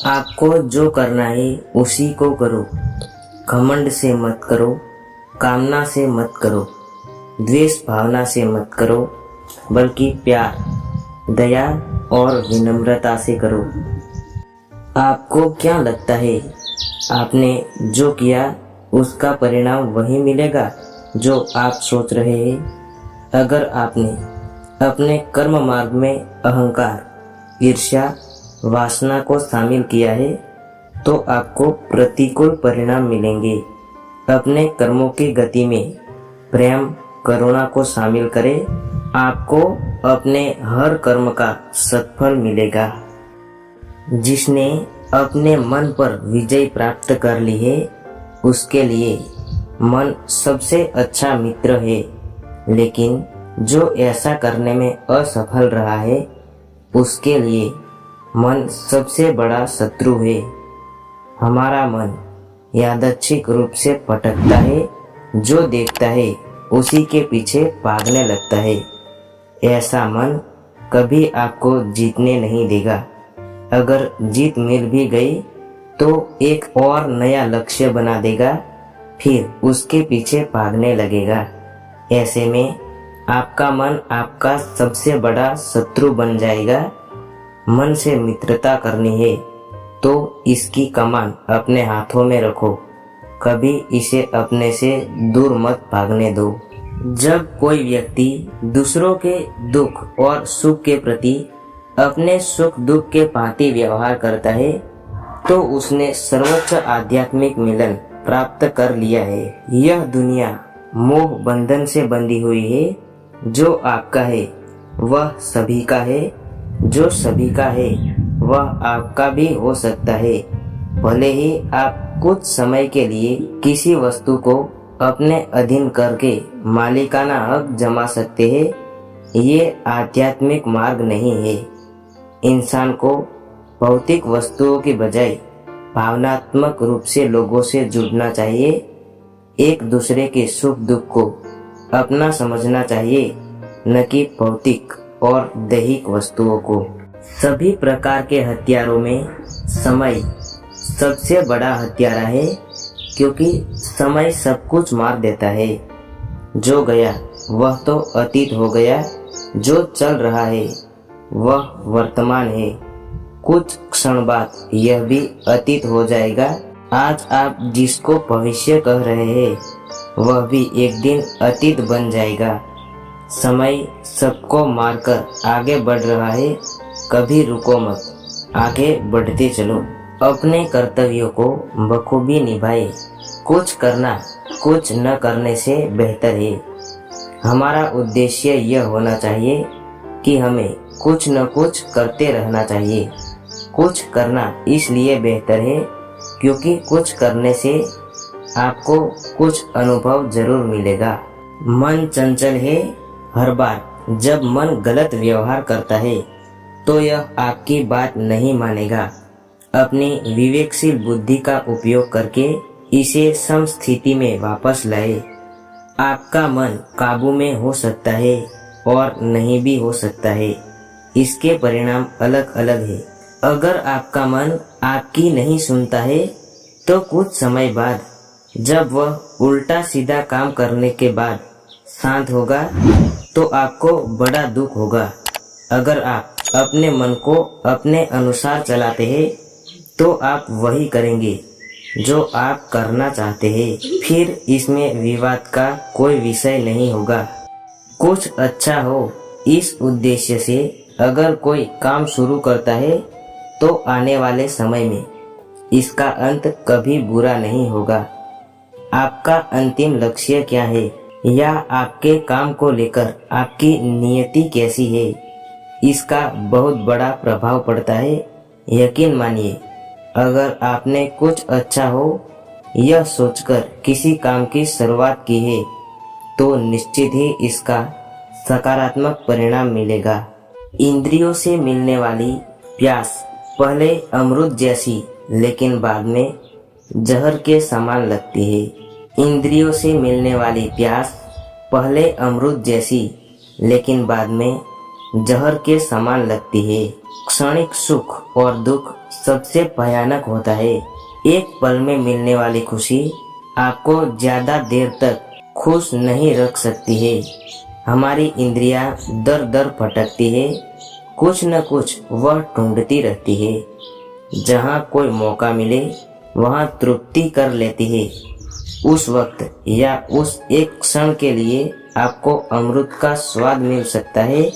आपको जो करना है उसी को करो। घमंड से मत करो, कामना से मत करो, द्वेष भावना से मत करो, बल्कि प्यार, दया और विनम्रता से करो। आपको क्या लगता है आपने जो किया उसका परिणाम वही मिलेगा जो आप सोच रहे हैं? अगर आपने अपने कर्म मार्ग में अहंकार, ईर्ष्या, वासना को शामिल किया है तो आपको प्रतिकूल परिणाम मिलेंगे। अपने कर्मों की गति में प्रेम, करुणा को शामिल करें, आपको अपने हर कर्म का सत्फल मिलेगा। जिसने अपने मन पर विजय प्राप्त कर ली है उसके लिए मन सबसे अच्छा मित्र है, लेकिन जो ऐसा करने में असफल रहा है उसके लिए मन सबसे बड़ा शत्रु है। हमारा मन यादृच्छिक रूप से भटकता है, जो देखता है उसी के पीछे भागने लगता है। ऐसा मन कभी आपको जीतने नहीं देगा। अगर जीत मिल भी गई तो एक और नया लक्ष्य बना देगा, फिर उसके पीछे भागने लगेगा। ऐसे में आपका मन आपका सबसे बड़ा शत्रु बन जाएगा। मन से मित्रता करनी है तो इसकी कमान अपने हाथों में रखो, कभी इसे अपने से दूर मत भागने दो। जब कोई व्यक्ति दूसरों के दुख और सुख के प्रति अपने सुख दुख के भांति व्यवहार करता है तो उसने सर्वोच्च आध्यात्मिक मिलन प्राप्त कर लिया है। यह दुनिया मोह बंधन से बंधी हुई है। जो आपका है वह सभी का है, जो सभी का है वह आपका भी हो सकता है। भले ही आप कुछ समय के लिए किसी वस्तु को अपने अधीन करके मालिकाना हक जमा सकते हैं, ये आध्यात्मिक मार्ग नहीं है। इंसान को भौतिक वस्तुओं की बजाय भावनात्मक रूप से लोगों से जुड़ना चाहिए। एक दूसरे के सुख दुख को अपना समझना चाहिए, न कि भौतिक और दैहिक वस्तुओं को। सभी प्रकार के हथियारों में समय सबसे बड़ा हथियार है, क्योंकि समय सब कुछ मार देता है। जो गया वह तो अतीत हो गया, जो चल रहा है वह वर्तमान है। कुछ क्षण बाद यह भी अतीत हो जाएगा। आज आप जिसको भविष्य कह रहे हैं वह भी एक दिन अतीत बन जाएगा। समय सबको मारकर आगे बढ़ रहा है, कभी रुको मत, आगे बढ़ते चलो। अपने कर्तव्यों को बखूबी निभाए। कुछ करना कुछ न करने से बेहतर है। हमारा उद्देश्य यह होना चाहिए कि हमें कुछ न कुछ करते रहना चाहिए। कुछ करना इसलिए बेहतर है क्योंकि कुछ करने से आपको कुछ अनुभव जरूर मिलेगा। मन चंचल है। हर बार जब मन गलत व्यवहार करता है तो यह आपकी बात नहीं मानेगा। अपनी विवेकशील बुद्धि का उपयोग करके इसे समस्थिति में वापस लाए। आपका मन काबू में हो सकता है और नहीं भी हो सकता है। इसके परिणाम अलग अलग है। अगर आपका मन आपकी नहीं सुनता है तो कुछ समय बाद जब वह उल्टा सीधा काम करने के बाद शांत होगा तो आपको बड़ा दुख होगा। अगर आप अपने मन को अपने अनुसार चलाते हैं तो आप वही करेंगे जो आप करना चाहते हैं। फिर इसमें विवाद का कोई विषय नहीं होगा। कुछ अच्छा हो, इस उद्देश्य से अगर कोई काम शुरू करता है तो आने वाले समय में इसका अंत कभी बुरा नहीं होगा। आपका अंतिम लक्ष्य क्या है या आपके काम को लेकर आपकी नियति कैसी है, इसका बहुत बड़ा प्रभाव पड़ता है। यकीन मानिए, अगर आपने कुछ अच्छा हो यह सोचकर किसी काम की शुरुआत की है तो निश्चित ही इसका सकारात्मक परिणाम मिलेगा। इंद्रियों से मिलने वाली प्यास पहले अमृत जैसी लेकिन बाद में जहर के समान लगती है। इंद्रियों से मिलने वाली प्यास पहले अमृत जैसी लेकिन बाद में जहर के समान लगती है। क्षणिक सुख और दुख सबसे भयानक होता है। एक पल में मिलने वाली खुशी आपको ज्यादा देर तक खुश नहीं रख सकती है। हमारी इंद्रियां दर दर भटकती है, कुछ न कुछ वह ढूंढती रहती है। जहाँ कोई मौका मिले वहाँ तृप्ति कर लेती है। उस वक्त या उस एक क्षण के लिए आपको अमृत का स्वाद मिल सकता है,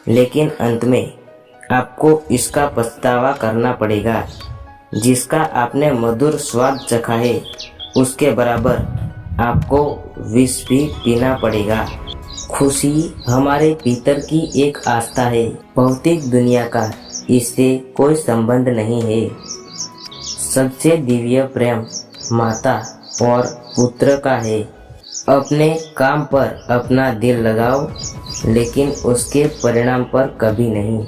लेकिन अंत में आपको इसका पछतावा करना पड़ेगा। जिसका आपने मधुर स्वाद चखा है उसके बराबर आपको विष भी पीना पड़ेगा। खुशी हमारे भीतर की एक आस्था है, भौतिक दुनिया का इससे कोई संबंध नहीं है। सबसे दिव्य प्रेम माता और पुत्र का है। अपने काम पर अपना दिल लगाओ, लेकिन उसके परिणाम पर कभी नहीं।